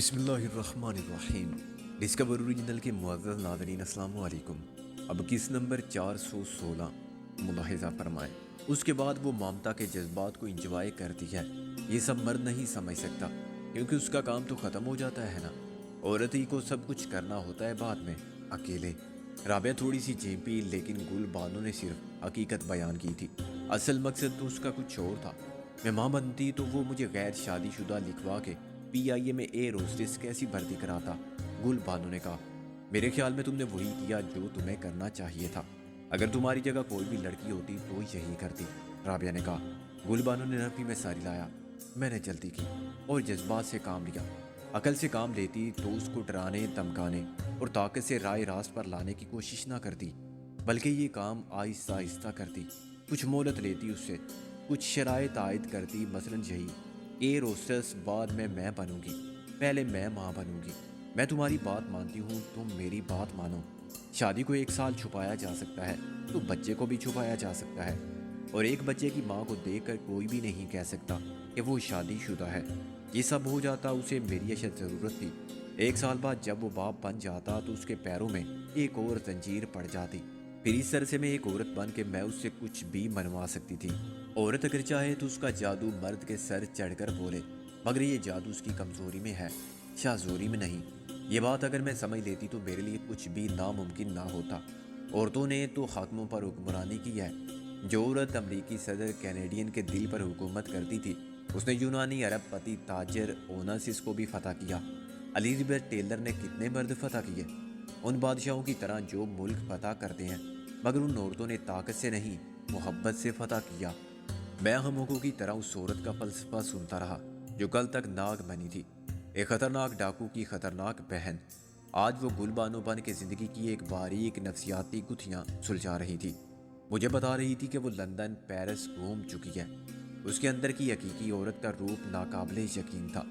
بسم اللہ الرحمن الرحیم۔ ڈسکور اوریجنل کے معزز ناظرین السلام علیکم۔ اب کس نمبر 416 ملاحظہ فرمائیں۔ اس کے بعد وہ ممتا کے جذبات کو انجوائے کرتی ہے۔ یہ سب مرد نہیں سمجھ سکتا کیونکہ اس کا کام تو ختم ہو جاتا ہے نا۔ عورت ہی کو سب کچھ کرنا ہوتا ہے بعد میں اکیلے۔ رابعہ تھوڑی سی چیپی لیکن گل بانو نے صرف حقیقت بیان کی تھی۔ اصل مقصد تو اس کا کچھ اور تھا۔ میں ماں بنتی تو وہ مجھے غیر شادی شدہ لکھوا کے PIA میں ایئر ہوسٹس کیسی بھرتی کراتا؟ گل بانو نے کہا، میرے خیال میں تم نے وہی کیا جو تمہیں کرنا چاہیے تھا۔ اگر تمہاری جگہ کوئی بھی لڑکی ہوتی تو یہی کرتی، رابعہ نے کہا۔ گل بانو نے نفی میں ساری لایا، میں نے جلدی کی اور جذبات سے کام لیا۔ عقل سے کام لیتی تو اس کو ڈرانے دھمکانے اور طاقت سے رائے راست پر لانے کی کوشش نہ کرتی، بلکہ یہ کام آہستہ آہستہ کرتی۔ کچھ مہلت لیتی اس سے، کچھ شرائط عائد کرتی، مثلاً یہی ایئر ہوسٹس بعد میں بنوں گی، پہلے میں ماں بنوں گی۔ میں تمہاری بات مانتی ہوں، تم میری بات مانو۔ شادی کو 1 سال چھپایا جا سکتا ہے تو بچے کو بھی چھپایا جا سکتا ہے، اور ایک بچے کی ماں کو دیکھ کر کوئی بھی نہیں کہہ سکتا کہ وہ شادی شدہ ہے۔ یہ سب ہو جاتا اسے میری اشد ضرورت تھی۔ 1 سال بعد جب وہ باپ بن جاتا تو اس کے پیروں میں ایک اور زنجیر پڑ جاتی، پھر اس عرصے میں ایک عورت بن کے میں اس سے کچھ بھی منوا سکتی تھی۔ عورت اگر چاہے تو اس کا جادو مرد کے سر چڑھ کر بولے، مگر یہ جادو اس کی کمزوری میں ہے، شاذوری میں نہیں۔ یہ بات اگر میں سمجھ لیتی تو میرے لیے کچھ بھی ناممکن نہ ہوتا۔ عورتوں نے تو حاکموں پر حکمرانی کی ہے۔ جو عورت امریکی صدر کینیڈین کے دل پر حکومت کرتی تھی، اس نے یونانی عرب پتی تاجر اوناسس کو بھی فتح کیا۔ الزبتھ ٹیلر نے کتنے مرد فتح کیے؟ ان بادشاہوں کی طرح جو ملک فتح کرتے ہیں، مگر ان عورتوں نے طاقت سے نہیں، محبت سے فتح کیا۔ میں ہموکوں کی طرح اس عورت کا فلسفہ سنتا رہا جو کل تک ناگ بنی تھی، ایک خطرناک ڈاکو کی خطرناک بہن۔ آج وہ گل بانو بن کے زندگی کی ایک باریک نفسیاتی گتھیاں سلجھا رہی تھی۔ مجھے بتا رہی تھی کہ وہ لندن پیرس گھوم چکی ہے۔ اس کے اندر کی حقیقی عورت کا روپ ناقابل یقین تھا۔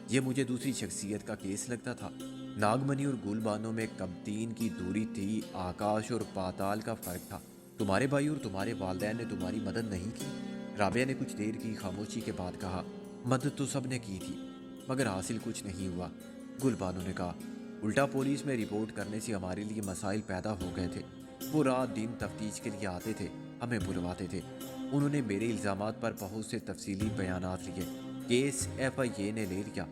یہ مجھے دوسری شخصیت کا کیس لگتا تھا۔ ناگمنی اور گل بانو میں کمتین کی دوری تھی، آکاش اور پاتال کا فرق تھا۔ تمہارے بھائی اور تمہارے والدین نے تمہاری مدد نہیں کی؟ رابعہ نے کچھ دیر کی خاموشی کے بعد کہا، مدد تو سب نے کی تھی مگر حاصل کچھ نہیں ہوا۔ گل بانو نے کہا، الٹا پولیس میں رپورٹ کرنے سے ہمارے لیے مسائل پیدا ہو گئے تھے۔ وہ رات دن تفتیش کے لیے آتے تھے، ہمیں بلواتے تھے۔ انہوں نے میرے الزامات پر بہت سے تفصیلی بیانات لیے۔ کیس FIA نے لے لیا۔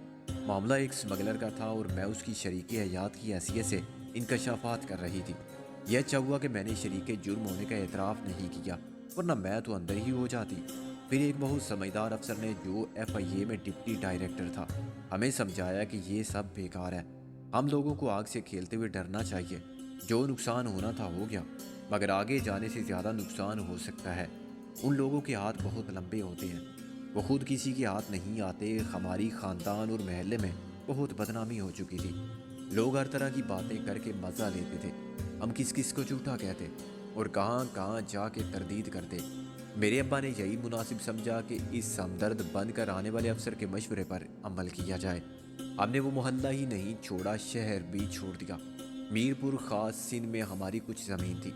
معاملہ ایک سمگلر کا تھا اور میں اس کی شریک حیات کی حیثیت سے انکشافات کر رہی تھی۔ یہ اچھا ہوا کہ میں نے شریک جرم ہونے کا اعتراف نہیں کیا، ورنہ میں تو اندر ہی ہو جاتی۔ پھر ایک بہت سمجھدار افسر نے، جو FIA میں ڈپٹی ڈائریکٹر تھا، ہمیں سمجھایا کہ یہ سب بیکار ہے۔ ہم لوگوں کو آگ سے کھیلتے ہوئے ڈرنا چاہیے۔ جو نقصان ہونا تھا ہو گیا، مگر آگے جانے سے زیادہ نقصان ہو سکتا ہے۔ ان لوگوں کے ہاتھ بہت لمبے ہوتے ہیں، وہ خود کسی کے ہاتھ نہیں آتے۔ ہماری خاندان اور محلے میں بہت بدنامی ہو چکی تھی۔ لوگ ہر طرح کی باتیں کر کے مزہ لیتے تھے۔ ہم کس کس کو جھوٹا کہتے اور کہاں کہاں جا کے تردید کرتے۔ میرے ابا نے یہی مناسب سمجھا کہ اس ہمدرد بن کر آنے والے افسر کے مشورے پر عمل کیا جائے۔ ہم نے وہ محلہ ہی نہیں چھوڑا، شہر بھی چھوڑ دیا۔ میرپور خاص سندھ میں ہماری کچھ زمین تھی۔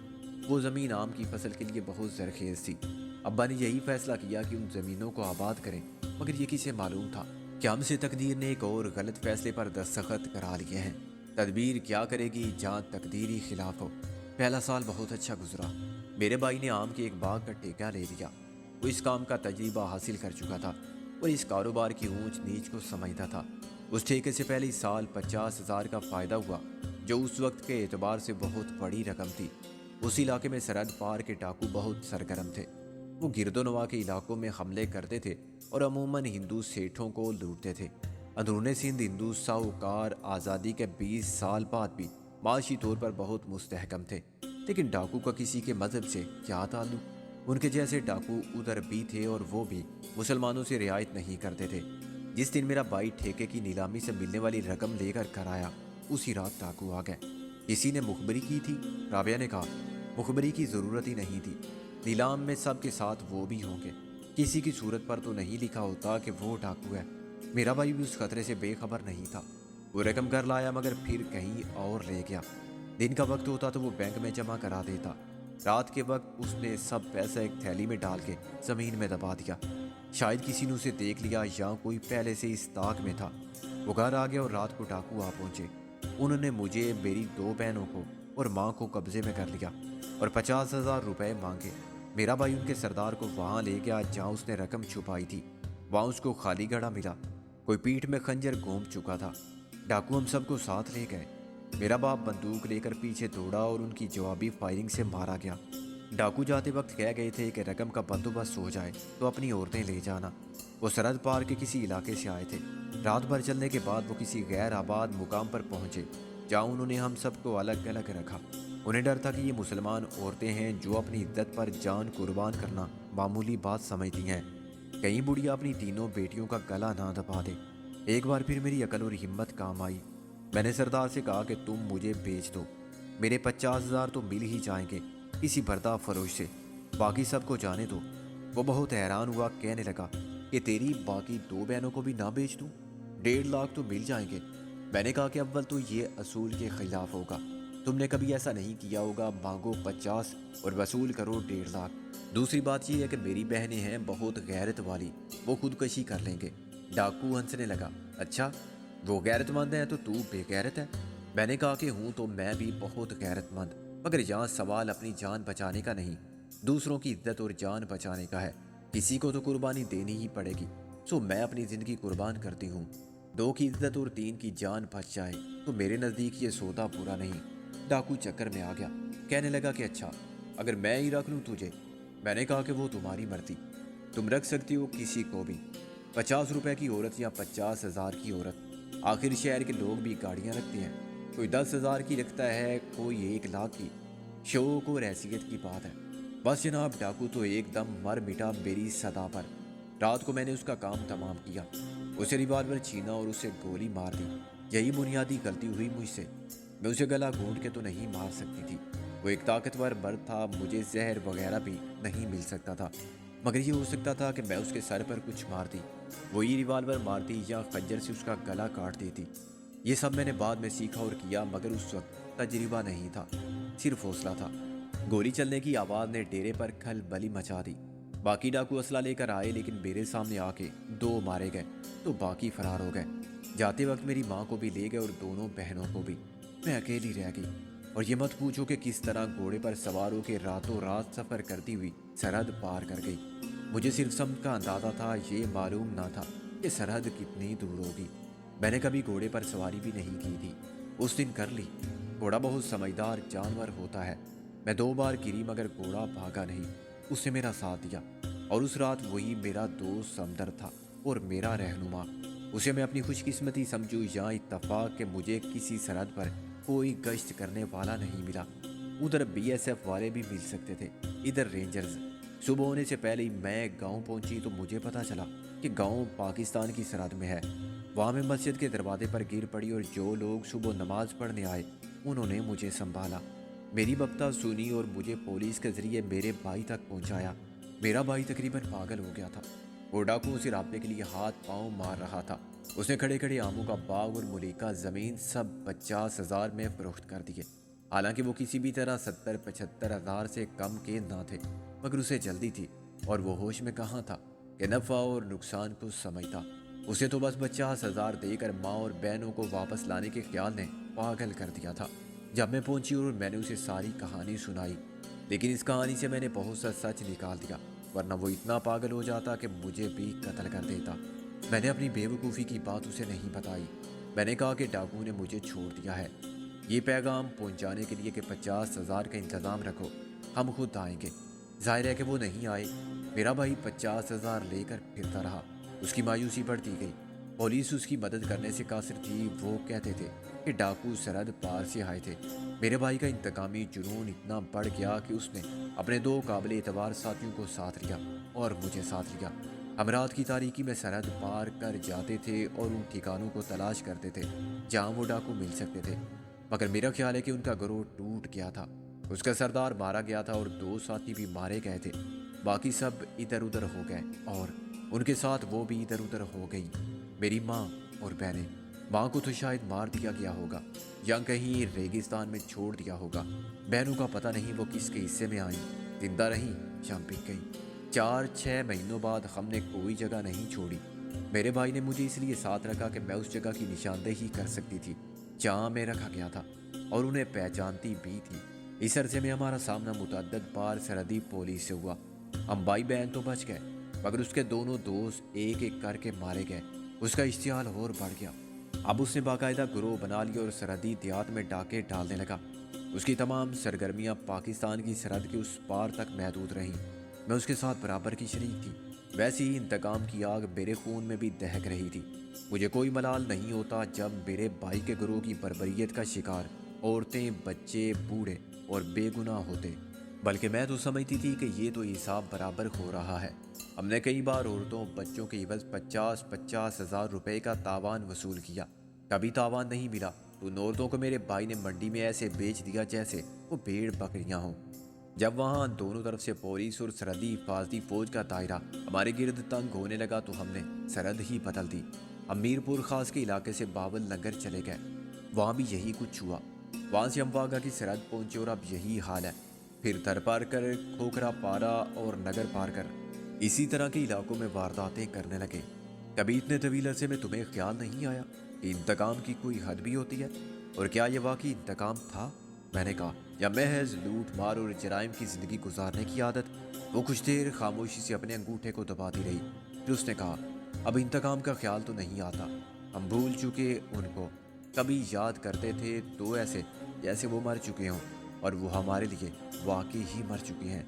وہ زمین آم کی فصل کے لیے بہت زرخیز تھی۔ ابا نے یہی فیصلہ کیا کہ ان زمینوں کو آباد کریں، مگر یہ کسے معلوم تھا کہ ہم سے تقدیر نے ایک اور غلط فیصلے پر دستخط کرا لیے ہیں۔ تدبیر کیا کرے گی جہاں تقدیر ہی خلاف ہو۔ پہلا سال بہت اچھا گزرا۔ میرے بھائی نے آم کے ایک باغ کا ٹھیکہ لے لیا۔ وہ اس کام کا تجربہ حاصل کر چکا تھا اور اس کاروبار کی اونچ نیچ کو سمجھتا تھا۔ اس ٹھیکے سے پہلے اس سال 50,000 کا فائدہ ہوا، جو اس وقت کے اعتبار سے بہت بڑی رقم تھی۔ اس علاقے میں سرحد پار کے ڈاکو بہت سرگرم تھے۔ وہ گرد و نواح کے علاقوں میں حملے کرتے تھے اور عموماً ہندو سیٹھوں کو لوٹتے تھے۔ اندرون سندھ ہندو ساہوکار آزادی کے 20 سال بعد بھی معاشی طور پر بہت مستحکم تھے، لیکن ڈاکو کا کسی کے مذہب سے کیا تعلق؟ ان کے جیسے ڈاکو ادھر بھی تھے اور وہ بھی مسلمانوں سے رعایت نہیں کرتے تھے۔ جس دن میرا بھائی ٹھیکے کی نیلامی سے ملنے والی رقم لے کر گھر آیا، اسی رات ڈاکو آ گئے۔ کسی نے مخبری کی تھی؟ رابعہ نے کہا، مخبری کی ضرورت ہی نہیں تھی۔ نیلام میں سب کے ساتھ وہ بھی ہوں گے۔ کسی کی صورت پر تو نہیں لکھا ہوتا کہ وہ ڈاکو ہے۔ میرا بھائی بھی اس خطرے سے بے خبر نہیں تھا۔ وہ رقم گھر لایا مگر پھر کہیں اور لے گیا۔ دن کا وقت ہوتا تو وہ بینک میں جمع کرا دیتا۔ رات کے وقت اس نے سب پیسہ ایک تھیلی میں ڈال کے زمین میں دبا دیا۔ شاید کسی نے اسے دیکھ لیا یا کوئی پہلے سے اس طاق میں تھا۔ وہ گھر آ گیا اور رات کو ڈاکو آ پہنچے۔ انہوں نے مجھے، میری 2 بہنوں کو اور ماں کو قبضے میں کر لیا اور 50,000 روپے مانگے۔ میرا بھائی ان کے سردار کو وہاں لے گیا جہاں اس نے رقم چھپائی تھی۔ وہاں اس کو خالی گھڑا ملا، کوئی پیٹھ میں خنجر گھوم چکا تھا۔ ڈاکو ہم سب کو ساتھ لے گئے۔ میرا باپ بندوق لے کر پیچھے دوڑا اور ان کی جوابی فائرنگ سے مارا گیا۔ ڈاکو جاتے وقت کہہ گئے تھے کہ رقم کا بندوبست ہو جائے تو اپنی عورتیں لے جانا۔ وہ سرحد پار کے کسی علاقے سے آئے تھے۔ رات بھر چلنے کے بعد وہ کسی غیر آباد مقام پر پہنچے جہاں انہوں نے ہم سب کو الگ الگ رکھا۔ انہیں ڈر تھا کہ یہ مسلمان عورتیں ہیں جو اپنی عزت پر جان قربان کرنا معمولی بات سمجھتی ہیں، کہیں بڑھیا اپنی تینوں بیٹیوں کا گلا نہ دبا دے۔ ایک بار پھر میری عقل اور ہمت کام آئی۔ میں نے سردار سے کہا کہ تم مجھے بیچ دو، میرے 50,000 تو مل ہی جائیں گے کسی بردار فروش سے، باقی سب کو جانے دو۔ وہ بہت حیران ہوا، کہنے لگا کہ تیری باقی 2 بہنوں کو بھی نہ بیچ دوں؟ 1.5 لاکھ تو مل جائیں گے۔ میں نے کہا کہ اول تو یہ اصول کے خلاف ہوگا، تم نے کبھی ایسا نہیں کیا ہوگا، مانگو 50 اور وصول کرو 1.5 لاکھ۔ دوسری بات یہ ہے کہ میری بہنیں ہیں بہت غیرت والی، وہ خودکشی کر لیں گے۔ ڈاکو ہنسنے لگا، اچھا وہ غیرت مند ہیں تو تو بے غیرت ہے؟ میں نے کہا کہ ہوں تو میں بھی بہت غیرت مند، مگر یہاں سوال اپنی جان بچانے کا نہیں، دوسروں کی عزت اور جان بچانے کا ہے۔ کسی کو تو قربانی دینی ہی پڑے گی، سو میں اپنی زندگی قربان کرتی ہوں۔ 2 کی عزت اور 3 کی جان بچ جائے تو میرے نزدیک یہ سودا پورا نہیں۔ ڈاکو چکر میں آ گیا، کہنے لگا کہ اچھا اگر میں ہی رکھ لوں تجھے؟ میں نے کہا کہ وہ تمہاری مرضی، تم رکھ سکتی ہو کسی کو بھی، 50 روپے کی عورت یا 50,000 کی عورت۔ آخر شہر کے لوگ بھی گاڑیاں رکھتے ہیں، کوئی 10,000 کی رکھتا ہے، کوئی 1 لاکھ کی۔ شوق اور حیثیت کی بات ہے۔ بس جناب، ڈاکو تو ایک دم مر مٹا میری صدا پر۔ رات کو میں نے اس کا کام تمام کیا، اسے ریوالور چھینا اور اسے گولی مار دی۔ یہی بنیادی غلطی ہوئی مجھ سے، میں اسے گلا گھونٹ کے تو نہیں مار سکتی تھی، وہ ایک طاقتور مرد تھا، مجھے زہر وغیرہ بھی نہیں مل سکتا تھا، مگر یہ ہو سکتا تھا کہ میں اس کے سر پر کچھ مارتی، وہی ریوالور مارتی یا خنجر سے اس کا گلا کاٹ دیتی۔ یہ سب میں نے بعد میں سیکھا اور کیا، مگر اس وقت تجربہ نہیں تھا، صرف حوصلہ تھا۔ گولی چلنے کی آواز نے ڈیرے پر کھلبلی مچا دی۔ باقی ڈاکو اسلحہ لے کر آئے، لیکن میرے سامنے آ کے 2 مارے گئے تو باقی فرار ہو گئے۔ جاتے وقت میری ماں کو بھی لے گئے اور دونوں بہنوں کو بھی۔ میں اکیلی رہ گئی، اور یہ مت پوچھو کہ کس طرح گھوڑے پر سوار ہو کے راتوں رات سفر کرتی ہوئی سرحد پار کر گئی۔ مجھے صرف سمت کا اندازہ تھا، یہ معلوم نہ تھا کہ سرحد کتنی دور ہوگی۔ میں نے کبھی گھوڑے پر سواری بھی نہیں کی تھی، اس دن کر لی۔ گھوڑا بہت سمجھدار جانور ہوتا ہے۔ میں 2 بار گری مگر گھوڑا بھاگا نہیں، اس نے میرا ساتھ دیا، اور اس رات وہی میرا دوست ہمدرد تھا اور میرا رہنما۔ اسے میں اپنی خوش قسمتی سمجھوں یا اتفاق کہ مجھے کسی سرحد پر کوئی گشت کرنے والا نہیں ملا۔ ادھر BSF والے بھی مل سکتے تھے، ادھر رینجرز۔ صبح ہونے سے پہلے ہی میں گاؤں پہنچی تو مجھے پتا چلا کہ گاؤں پاکستان کی سرحد میں ہے۔ وہاں میں مسجد کے دروازے پر گر پڑی اور جو لوگ صبح نماز پڑھنے آئے انہوں نے مجھے سنبھالا، میری بکتا سنی اور مجھے پولیس کے ذریعے میرے بھائی تک پہنچایا۔ میرا بھائی تقریباً پاگل ہو گیا تھا، وہ ڈاکو سے رابطے کے لیے ہاتھ پاؤں مار رہا تھا۔ اس نے کھڑے کھڑے آموں کا باغ اور ملیکہ زمین سب 50,000 میں فروخت کر دیے، حالانکہ وہ کسی بھی طرح 70-75 ہزار سے کم کے نہ تھے، مگر اسے جلدی تھی اور وہ ہوش میں کہاں تھا کہ نفع اور نقصان کو سمجھتا۔ اسے تو بس 50,000 دے کر ماں اور بہنوں کو واپس لانے کے خیال نے پاگل کر دیا تھا۔ جب میں پہنچی اور میں نے اسے ساری کہانی سنائی، لیکن اس کہانی سے میں نے بہت سا سچ نکال دیا، ورنہ وہ اتنا پاگل ہو جاتا کہ مجھے بھی قتل کر دیتا۔ میں نے اپنی بے وقوفی کی بات اسے نہیں بتائی۔ میں نے کہا کہ ڈاکو نے مجھے چھوڑ دیا ہے، یہ پیغام پہنچانے کے لیے کہ 50,000 کا انتظام رکھو، ہم خود آئیں گے۔ ظاہر ہے کہ وہ نہیں آئے۔ میرا بھائی 50,000 لے کر پھرتا رہا، اس کی مایوسی بڑھتی گئی۔ پولیس اس کی مدد کرنے سے قاصر تھی، وہ کہتے تھے کہ ڈاکو سرحد پار سے آئے تھے۔ میرے بھائی کا انتقامی جنون اتنا بڑھ گیا کہ اس نے اپنے 2 قابل اعتبار ساتھیوں کو ساتھ لیا اور مجھے ساتھ لیا۔ ہم رات کی تاریکی میں سرحد پار کر جاتے تھے اور ان ٹھکانوں کو تلاش کرتے تھے جہاں وہ ڈاکو مل سکتے تھے، مگر میرا خیال ہے کہ ان کا گروہ ٹوٹ گیا تھا۔ اس کا سردار مارا گیا تھا اور 2 ساتھی بھی مارے گئے تھے، باقی سب ادھر ادھر ہو گئے اور ان کے ساتھ وہ بھی ادھر ادھر ہو گئی۔ میری ماں اور بہنیں، ماں کو تو شاید مار دیا گیا ہوگا یا کہیں ریگستان میں چھوڑ دیا ہوگا، بہنوں کا پتہ نہیں وہ کس کے حصے میں آئیں، زندہ رہیں یا بک گئی۔ 4-6 مہینوں بعد ہم نے کوئی جگہ نہیں چھوڑی، میرے بھائی نے مجھے اس لیے ساتھ رکھا کہ میں اس جگہ کی نشاندہی کر سکتی تھی جہاں میں رکھا گیا تھا، اور انہیں پہچانتی بھی تھی۔ اس عرصے میں ہمارا سامنا متعدد بار سرحدی پولیس سے ہوا۔ ہم بھائی بہن تو بچ گئے، مگر اس کے دونوں دوست ایک ایک کر کے مارے گئے۔ اس کا اشتعال اور بڑھ گیا۔ اب اس نے باقاعدہ گروہ بنا لیا اور سرحدی دیہات میں ڈاکے ڈالنے لگا۔ اس کی تمام سرگرمیاں پاکستان کی سرحد کے اس پار تک محدود رہیں۔ میں اس کے ساتھ برابر کی شریک تھی۔ ویسی ہی انتقام کی آگ میرے خون میں بھی دہک رہی تھی۔ مجھے کوئی ملال نہیں ہوتا جب میرے بھائی کے گروہ کی بربریت کا شکار عورتیں، بچے، بوڑھے اور بے گناہ ہوتے، بلکہ میں تو سمجھتی تھی کہ یہ تو حساب برابر ہو رہا ہے۔ ہم نے کئی بار عورتوں، بچوں کے عوض 50 ہزار روپے کا تاوان وصول کیا۔ کبھی تاوان نہیں ملا تو ان عورتوں کو میرے بھائی نے منڈی میں ایسے بیچ دیا جیسے وہ بھیڑ بکریاں ہوں۔ جب وہاں دونوں طرف سے پولیس اور سرحدی حفاظتی فوج کا دائرہ ہمارے گرد تنگ ہونے لگا تو ہم نے سرحد ہی بدل دی۔ ہم میرپور خاص کے علاقے سے باول نگر چلے گئے۔ وہاں بھی یہی کچھ ہوا۔ وہاں سے ہم واگا کی سرحد پہنچے اور اب یہی حال ہے۔ پھر تھر پار کر، کھوکھرا پارا اور نگر پار کر اسی طرح کے علاقوں میں وارداتیں کرنے لگے۔ کبھی اتنے طویل عرصے میں تمہیں خیال نہیں آیا کہ انتقام کی کوئی حد بھی ہوتی ہے؟ اور کیا یہ واقعی انتقام تھا؟ میں نے کہا، یا محض لوٹ مار اور جرائم کی زندگی گزارنے کی عادت؟ وہ کچھ دیر خاموشی سے اپنے انگوٹھے کو دباتی رہی، پھر اس نے کہا، اب انتقام کا خیال تو نہیں آتا۔ ہم بھول چکے ان کو۔ کبھی یاد کرتے تھے تو ایسے جیسے وہ مر چکے ہوں، اور وہ ہمارے لیے واقعی ہی مر چکے ہیں۔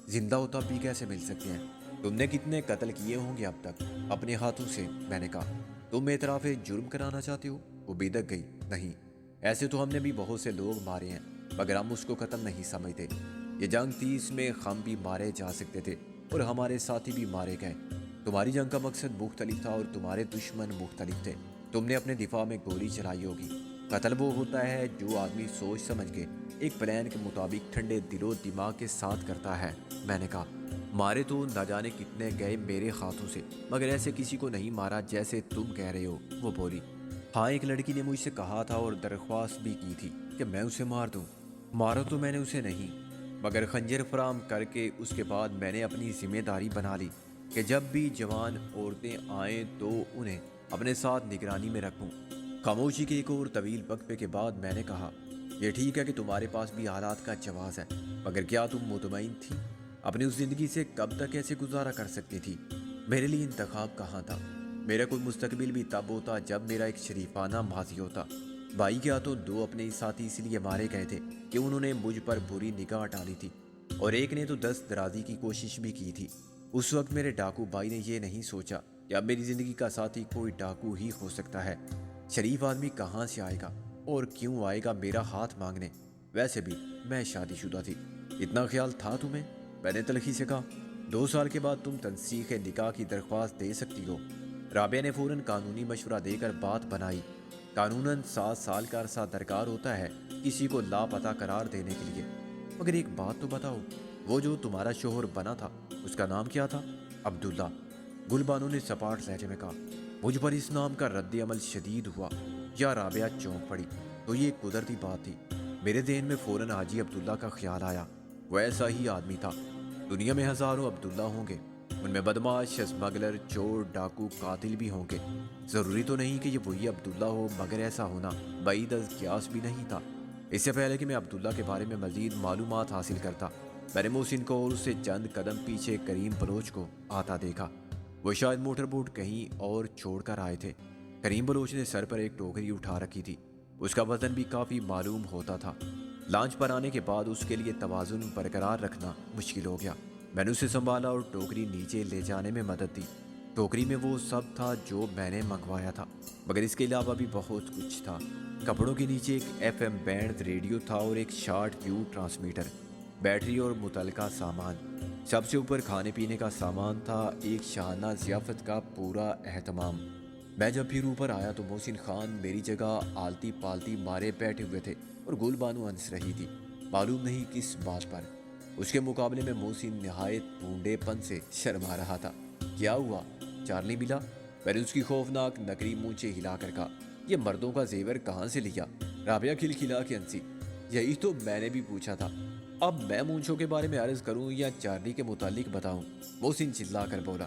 زندہ ہوتا بھی کیسے مل سکتے ہیں؟ تم نے کتنے قتل کیے ہوں گے اب تک اپنے ہاتھوں سے؟ میں نے کہا، تم اعتراف جرم کرانا چاہتے ہو؟ وہ بیدک گئی، نہیں، ایسے تو ہم نے بھی بہت سے لوگ مارے ہیں، مگر ہم اس کو قتل نہیں سمجھتے۔ یہ جنگ تھی، اس میں ہم بھی مارے جا سکتے تھے اور ہمارے ساتھی بھی مارے گئے۔ تمہاری جنگ کا مقصد مختلف تھا اور تمہارے دشمن مختلف تھے۔ تم نے اپنے دفاع میں گولی چلائی ہوگی۔ قتل وہ ہوتا ہے جو آدمی سوچ سمجھ کے ایک پلان کے مطابق ٹھنڈے دل و دماغ کے ساتھ کرتا ہے۔ میں نے کہا، مارے تو نہ جانے کتنے گئے میرے ہاتھوں سے، مگر ایسے کسی کو نہیں مارا جیسے تم کہہ رہے ہو۔ وہ بولی، ہاں، ایک لڑکی نے مجھ سے کہا تھا اور درخواست بھی کی تھی کہ میں اسے مار دوں۔ مارا تو میں نے اسے نہیں، مگر خنجر فراہم کر کے اس کے بعد میں نے اپنی ذمہ داری بنا لی کہ جب بھی جوان عورتیں آئیں تو انہیں اپنے ساتھ نگرانی میں رکھوں۔ خاموشی کے ایک اور طویل وقفے کے بعد میں نے کہا، یہ ٹھیک ہے کہ تمہارے پاس بھی حالات کا جواز ہے، مگر کیا تم مطمئن تھی؟ اپنی اس زندگی سے کب تک ایسے گزارا کر سکتی تھی؟ میرے لیے انتخاب کہاں تھا؟ میرا کوئی مستقبل بھی تب ہوتا جب میرا ایک شریفانہ ماضی ہوتا۔ بھائی کے ہاتھوں دو اپنے ساتھی اس لیے مارے گئے تھے کہ انہوں نے مجھ پر بری نگاہ ڈالی تھی، اور ایک نے تو دست درازی کی کوشش بھی کی تھی۔ اس وقت میرے ڈاکو بھائی نے یہ نہیں سوچا کہ اب میری زندگی کا ساتھی کوئی ڈاکو ہی ہو سکتا ہے۔ شریف آدمی کہاں سے آئے گا اور کیوں آئے گا میرا ہاتھ مانگنے؟ ویسے بھی میں شادی شدہ تھی۔ اتنا خیال تھا تمہیں؟ میں نے تلخی سے کہا، 2 سال کے بعد تم تنسیخ نکاح کی درخواست دے سکتی ہو۔ رابعہ نے فوراً قانونی مشورہ دے کر بات بنائی۔ قانوناً 7 سال کا عرصہ درکار ہوتا ہے کسی کو لاپتہ قرار دینے کے لیے۔ مگر ایک بات تو بتاؤ، وہ جو تمہارا شوہر بنا تھا اس کا نام کیا تھا؟ عبداللہ، گل بانو نے سپاٹ لہجے میں کہا۔ مجھ پر اس نام کا رد عمل شدید ہوا۔ یا رابعہ چونک پڑی تو یہ ایک قدرتی بات تھی۔ میرے ذہن میں فوراً حاجی عبداللہ کا خیال آیا۔ وہ ایسا ہی آدمی تھا۔ دنیا میں ہزاروں عبداللہ ہوں گے، ان میں بدماش، اسمگلر، چور، ڈاکو، قاتل بھی ہوں گے۔ ضروری تو نہیں کہ یہ وہی عبداللہ ہو، مگر ایسا ہونا بعید از قیاس بھی نہیں تھا۔ اس سے پہلے کہ میں عبداللہ کے بارے میں مزید معلومات حاصل کرتا، میں نے محسن کو اور اس سے چند قدم پیچھے کریم بلوچ کو آتا دیکھا۔ وہ شاید موٹر بوٹ کہیں اور چھوڑ کر آئے تھے۔ کریم بلوچ نے سر پر ایک ٹوکری اٹھا رکھی تھی۔ اس کا وزن بھی کافی معلوم ہوتا تھا۔ لانچ پر آنے کے بعد اس کے لیے توازن برقرار رکھنا مشکل ہو گیا۔ میں نے اسے سنبھالا اور ٹوکری نیچے لے جانے میں مدد دی۔ ٹوکری میں وہ سب تھا جو میں نے منگوایا تھا، مگر اس کے علاوہ بھی بہت کچھ تھا۔ کپڑوں کے نیچے ایک FM بینڈ ریڈیو تھا اور ایک شارٹ ویو ٹرانسمیٹر، بیٹری اور متعلقہ سامان۔ سب سے اوپر کھانے پینے کا سامان تھا، ایک شاہانہ ضیافت کا پورا اہتمام۔ میں جب پھر اوپر آیا تو محسن خان میری جگہ آلتی پالتی مارے بیٹھے ہوئے تھے اور گل بانو ہنس رہی تھی، معلوم نہیں کس بات پر۔ اس کے مقابلے میں محسن نہایت بھونڈے پن سے شرما رہا تھا۔ کیا ہوا؟ چارلی ملا؟ میں نے اس کی خوفناک نکری مونچھیں ہلا کر کہا، یہ مردوں کا زیور کہاں سے لیا؟ رابعہ کھلکھلا کے ہنسی، یہی تو میں نے بھی پوچھا تھا۔ اب میں مونچھوں کے بارے میں عرض کروں یا چارلی کے متعلق بتاؤں؟ محسن چلا کر بولا،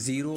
0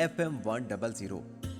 FM 100।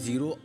0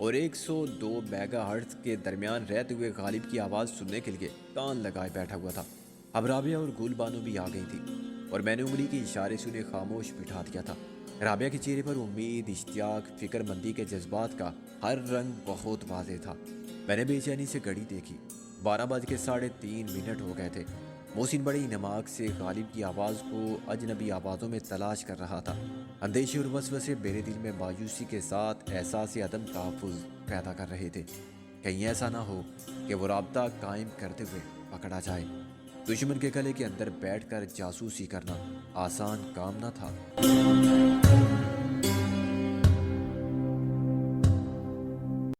اور 102 میگا ہرٹز کے درمیان رہتے ہوئے غالب کی آواز سننے کے لیے کان لگائے بیٹھا ہوا تھا۔ اب رابعہ اور گل بانو بھی آ گئی تھی اور میں نے انگلی کے اشارے سے انہیں خاموش بٹھا دیا تھا۔ رابعہ کے چہرے پر امید، اشتیاق، فکر مندی کے جذبات کا ہر رنگ بہت واضح تھا۔ میں نے بے چینی سے گھڑی دیکھی، 12:03 ہو گئے تھے۔ محسن بڑی نماک سے غالب کی آواز کو اجنبی آوازوں میں تلاش کر رہا تھا۔ اندیشے اور وسوسے میرے دل میں مایوسی کے ساتھ احساس عدم تحفظ پیدا کر رہے تھے۔ کہیں ایسا نہ ہو کہ وہ رابطہ قائم کرتے ہوئے پکڑا جائے۔ دشمن کے گلے کے اندر بیٹھ کر جاسوسی کرنا آسان کام نہ تھا۔